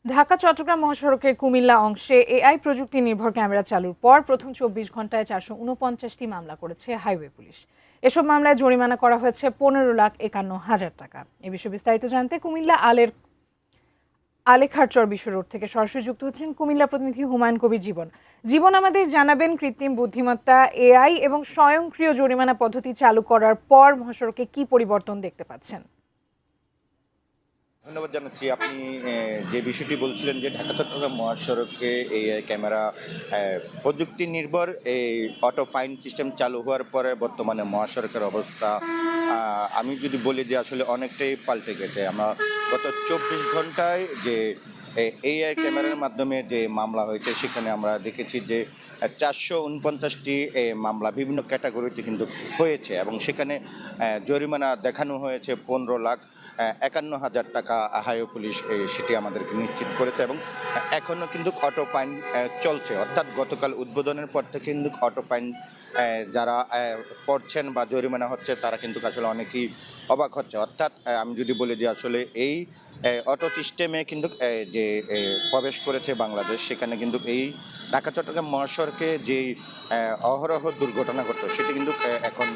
ঢাকা চট্টগ্রাম মহাসড়কের কুমিল্লা অংশে এআই প্রযুক্তি নির্ভর ক্যামেরা চালুর পর প্রথম ২৪ ঘন্টায় ৪৪৯টি মামলা করেছে হাইওয়ে পুলিশ। এসব মামলায় জরিমানা করা হয়েছে ১৫,৫১,০০০ টাকা। এ বিষয়ে বিস্তারিত জানতে কুমিল্লা আলেখারচর বিশ্ব রোড থেকে সরাসরি যুক্ত হচ্ছেন কুমিল্লা প্রতিনিধি হুমায়ুন কবির জীবন। জীবন, আমাদের জানাবেন কৃত্রিম বুদ্ধিমত্তা, এআই এবং স্বয়ংক্রিয় জরিমানা পদ্ধতি চালু করার পর মহাসড়কে কি পরিবর্তন দেখতে পাচ্ছেন? ধন্যবাদ জানাচ্ছি। আপনি যে বিষয়টি বলছিলেন যে ঢাকা চট্টগ্রাম মহাসড়কে এই ক্যামেরা প্রযুক্তি নির্ভর এই অটো ফাইন সিস্টেম চালু হওয়ার পরে বর্তমানে মহাসড়কের অবস্থা আমি যদি বলি যে আসলে অনেকটাই পাল্টে গেছে। আমরা গত ২৪ ঘন্টায় যে এআই ক্যামেরার মাধ্যমে যে মামলা হয়েছে সেখানে আমরা দেখেছি যে ৪৪৯টি মামলা বিভিন্ন ক্যাটাগরিতে কিন্তু হয়েছে এবং সেখানে জরিমানা দেখানো হয়েছে ১৫,৫১,০০০ টাকা। হাইওয়ে পুলিশ সেটি আমাদেরকে নিশ্চিত করেছে এবং এখনও কিন্তু অটো ফাইন চলছে, অর্থাৎ গতকাল উদ্বোধনের পর থেকে কিন্তু অটো ফাইন যারা পড়ছেন বা জরিমানা হচ্ছে তারা কিন্তু আসলে অনেকেই অবাক হচ্ছে। অর্থাৎ আমি যদি বলি যে আসলে এই অটো সিস্টেমে কিন্তু যে প্রবেশ করেছে বাংলাদেশ, সেখানে কিন্তু এই ঢাকা চট্টগ্রাম মহাসড়কে যেই অহরহ দুর্ঘটনা ঘটতো সেটি কিন্তু এখন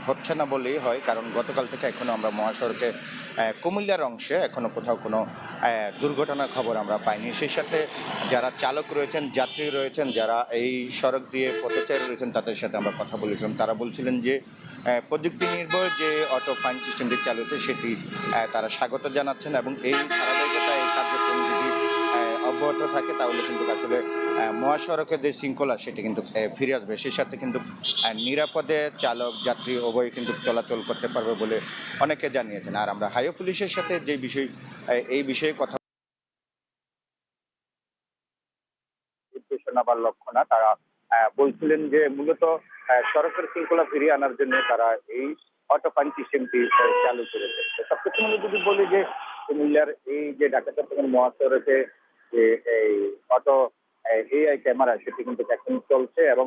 হচ্ছে না বললেই হয়, কারণ গতকাল থেকে এখনও আমরা মহাসড়কে কুমিল্লার অংশে এখনও কোথাও কোনো দুর্ঘটনার খবর আমরা পাইনি। সেই সাথে যারা চালক রয়েছেন, যাত্রী রয়েছেন, যারা এই সড়ক দিয়ে পথচারী রয়েছেন তাদের সাথে আমরা কথা বলেছিলাম। তারা বলছিলেন যে প্রযুক্তি নির্ভর যে অটো ফাইন সিস্টেমটি চালু হচ্ছে সেটি তারা স্বাগত জানাচ্ছেন এবং এই ধারাবাহিকতা এই কার্যক্রম যদি অব্যাহত থাকে তাহলে কিন্তু আসলে মহাসড়কের যে শৃঙ্খলা সেটি কিন্তু ফিরে আসবে। সেই সাথে কিন্তু নিরাপদে চালক যাত্রী উভয় কিন্তু চলাচল করতে পারবে বলে অনেকে জানিয়েছেন। আর আমরা হাইওয়ে পুলিশের সাথে যে বিষয় এই বিষয়ে কথা নির্দেশনা বা লক্ষ্য না, তারা বলছিলেন যে মূলত সড়কের শৃঙ্খলা ফিরিয়ে আনার জন্য তারা এই অটো ফাইন সিস্টেমটি চালু করেছে। সবকিছু মিলে যদি বলি যে কুমিল্লার এই যে ঢাকা চট্টগ্রাম মহাসড়কে যে এই অটো এআই ক্যামেরা সেটি কিন্তু এখন চলছে এবং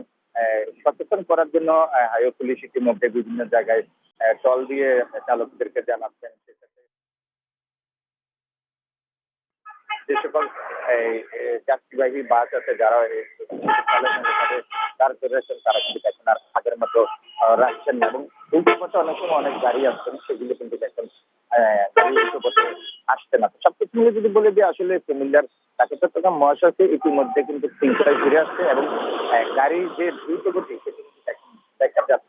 সচেতন করার জন্য হাইওয়ে পুলিশ ইতিমধ্যে বিভিন্ন জায়গায় টল দিয়ে চালকদেরকে জানাচ্ছেন। যে সকল এই যাত্রীবাহী বাস আছে যারা দাঁড় করে রয়েছেন তারা কিন্তু এখন আর আগের মতো রাখছেন না এবং উল্টো পথে অনেক সময় অনেক গাড়ি আসছেন সেগুলো কিন্তু এখন গাড়ি উল্টো পথে আসছে না। সবকিছু মিলে যদি বলে যে আসলে কুমিল্লার ঢাকা চট্টগ্রাম মহাসড়কে ইতিমধ্যে কিন্তু শৃঙ্খলায় ফিরে আসছে এবং গাড়ির যে দ্রুত গতি সেটি কিন্তু এখন দেখা যাচ্ছে।